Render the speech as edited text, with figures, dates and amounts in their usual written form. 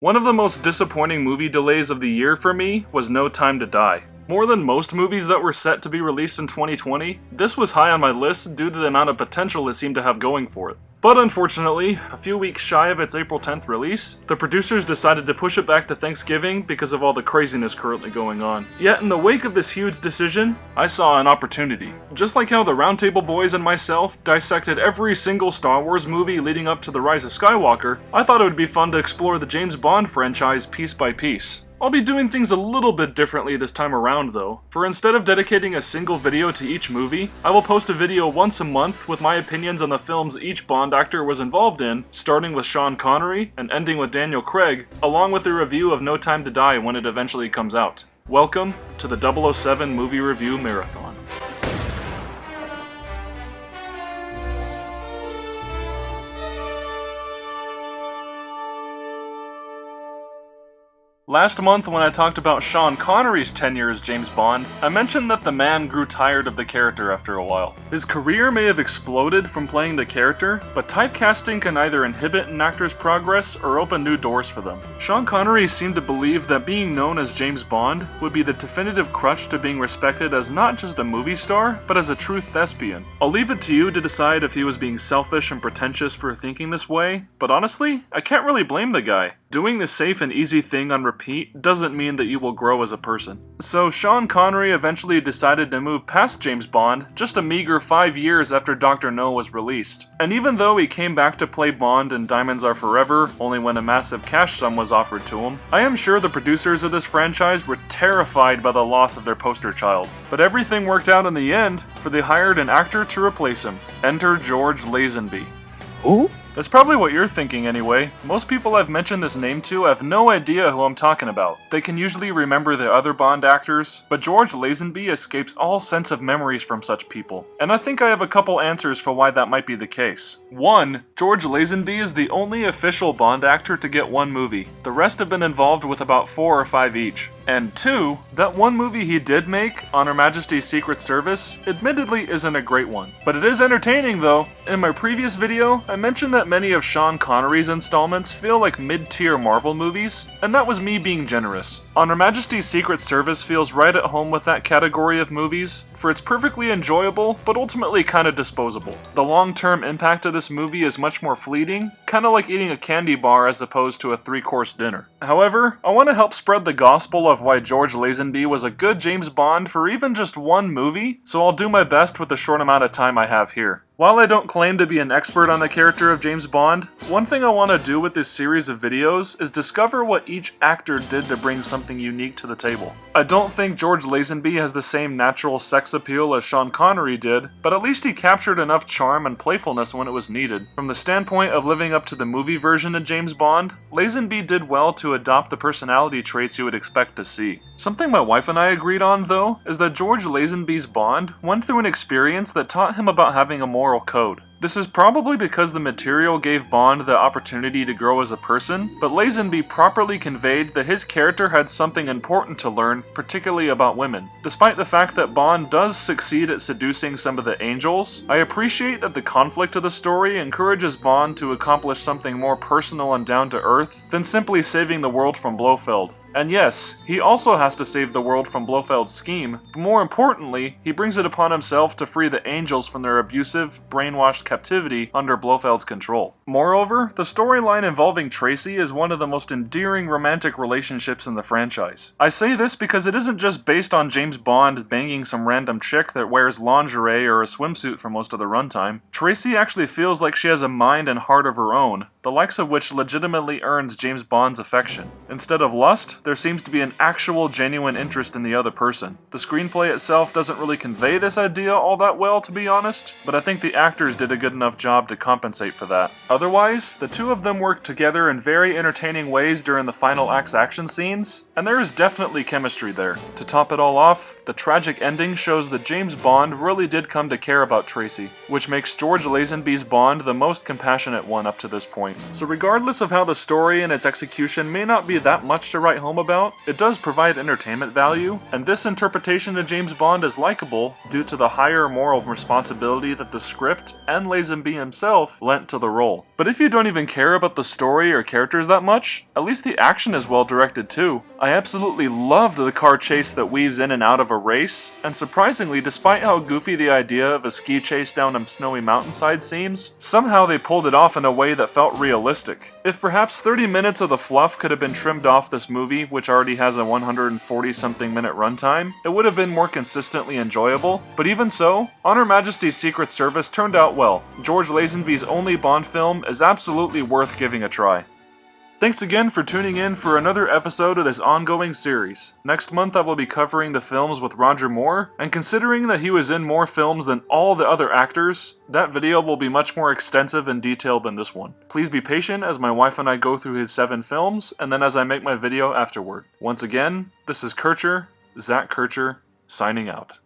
One of the most disappointing movie delays of the year for me was No Time to Die. More than most movies that were set to be released in 2020, this was high on my list due to the amount of potential it seemed to have going for it. But unfortunately, a few weeks shy of its April 10th release, the producers decided to push it back to Thanksgiving because of all the craziness currently going on. Yet in the wake of this huge decision, I saw an opportunity. Just like how the Roundtable Boys and myself dissected every single Star Wars movie leading up to The Rise of Skywalker, I thought it would be fun to explore the James Bond franchise piece by piece. I'll be doing things a little bit differently this time around though, for instead of dedicating a single video to each movie, I will post a video once a month with my opinions on the films each Bond actor was involved in, starting with Sean Connery and ending with Daniel Craig, along with a review of No Time to Die when it eventually comes out. Welcome to the 007 Movie Review Marathon. Last month when I talked about Sean Connery's tenure as James Bond, I mentioned that the man grew tired of the character after a while. His career may have exploded from playing the character, but typecasting can either inhibit an actor's progress or open new doors for them. Sean Connery seemed to believe that being known as James Bond would be the definitive crutch to being respected as not just a movie star, but as a true thespian. I'll leave it to you to decide if he was being selfish and pretentious for thinking this way, but honestly, I can't really blame the guy. Doing the safe and easy thing on repeat doesn't mean that you will grow as a person. So Sean Connery eventually decided to move past James Bond just a meager 5 years after Dr. No was released. And even though he came back to play Bond in Diamonds Are Forever only when a massive cash sum was offered to him, I am sure the producers of this franchise were terrified by the loss of their poster child. But everything worked out in the end, for they hired an actor to replace him. Enter George Lazenby. Who? That's probably what you're thinking anyway. Most people I've mentioned this name to have no idea who I'm talking about. They can usually remember the other Bond actors, but George Lazenby escapes all sense of memories from such people. And I think I have a couple answers for why that might be the case. 1. George Lazenby is the only official Bond actor to get one movie. The rest have been involved with about 4 or 5 each. And 2, that one movie he did make, on Her Majesty's Secret Service, admittedly isn't a great one. But it is entertaining though. In my previous video, I mentioned that many of Sean Connery's installments feel like mid-tier Marvel movies, and that was me being generous. On Her Majesty's Secret Service feels right at home with that category of movies, for it's perfectly enjoyable, but ultimately kinda disposable. The long-term impact of this movie is much more fleeting, kinda like eating a candy bar as opposed to a 3-course dinner. However, I want to help spread the gospel of why George Lazenby was a good James Bond for even just one movie, so I'll do my best with the short amount of time I have here. While I don't claim to be an expert on the character of James Bond, one thing I want to do with this series of videos is discover what each actor did to bring something unique to the table. I don't think George Lazenby has the same natural sex appeal as Sean Connery did, but at least he captured enough charm and playfulness when it was needed. From the standpoint of living up to the movie version of James Bond, Lazenby did well to adopt the personality traits you would expect to see. Something my wife and I agreed on, though, is that George Lazenby's Bond went through an experience that taught him about having a moral code. This is probably because the material gave Bond the opportunity to grow as a person, but Lazenby properly conveyed that his character had something important to learn, particularly about women. Despite the fact that Bond does succeed at seducing some of the angels, I appreciate that the conflict of the story encourages Bond to accomplish something more personal and down to earth than simply saving the world from Blofeld. And yes, he also has to save the world from Blofeld's scheme, but more importantly, he brings it upon himself to free the angels from their abusive, brainwashed captivity under Blofeld's control. Moreover, the storyline involving Tracy is one of the most endearing romantic relationships in the franchise. I say this because it isn't just based on James Bond banging some random chick that wears lingerie or a swimsuit for most of the runtime. Tracy actually feels like she has a mind and heart of her own, the likes of which legitimately earns James Bond's affection. Instead of lust, there seems to be an actual genuine interest in the other person. The screenplay itself doesn't really convey this idea all that well, to be honest, but I think the actors did a good enough job to compensate for that. Otherwise, the two of them work together in very entertaining ways during the final act's action scenes, and there is definitely chemistry there. To top it all off, the tragic ending shows that James Bond really did come to care about Tracy, which makes George Lazenby's Bond the most compassionate one up to this point. So regardless of how the story and its execution may not be that much to write home about, it does provide entertainment value, and this interpretation of James Bond is likable due to the higher moral responsibility that the script and Lazenby himself lent to the role. But if you don't even care about the story or characters that much, at least the action is well directed too. I absolutely loved the car chase that weaves in and out of a race, and surprisingly, despite how goofy the idea of a ski chase down a snowy mountainside seems, somehow they pulled it off in a way that felt realistic. If perhaps 30 minutes of the fluff could have been trimmed off this movie, which already has a 140-something minute runtime, it would have been more consistently enjoyable, but even so, On Her Majesty's Secret Service turned out well. George Lazenby's only Bond film is absolutely worth giving a try. Thanks again for tuning in for another episode of this ongoing series. Next month I will be covering the films with Roger Moore, and considering that he was in more films than all the other actors, that video will be much more extensive and detailed than this one. Please be patient as my wife and I go through his 7 films, and then as I make my video afterward. Once again, this is Kircher, Zach Kircher, signing out.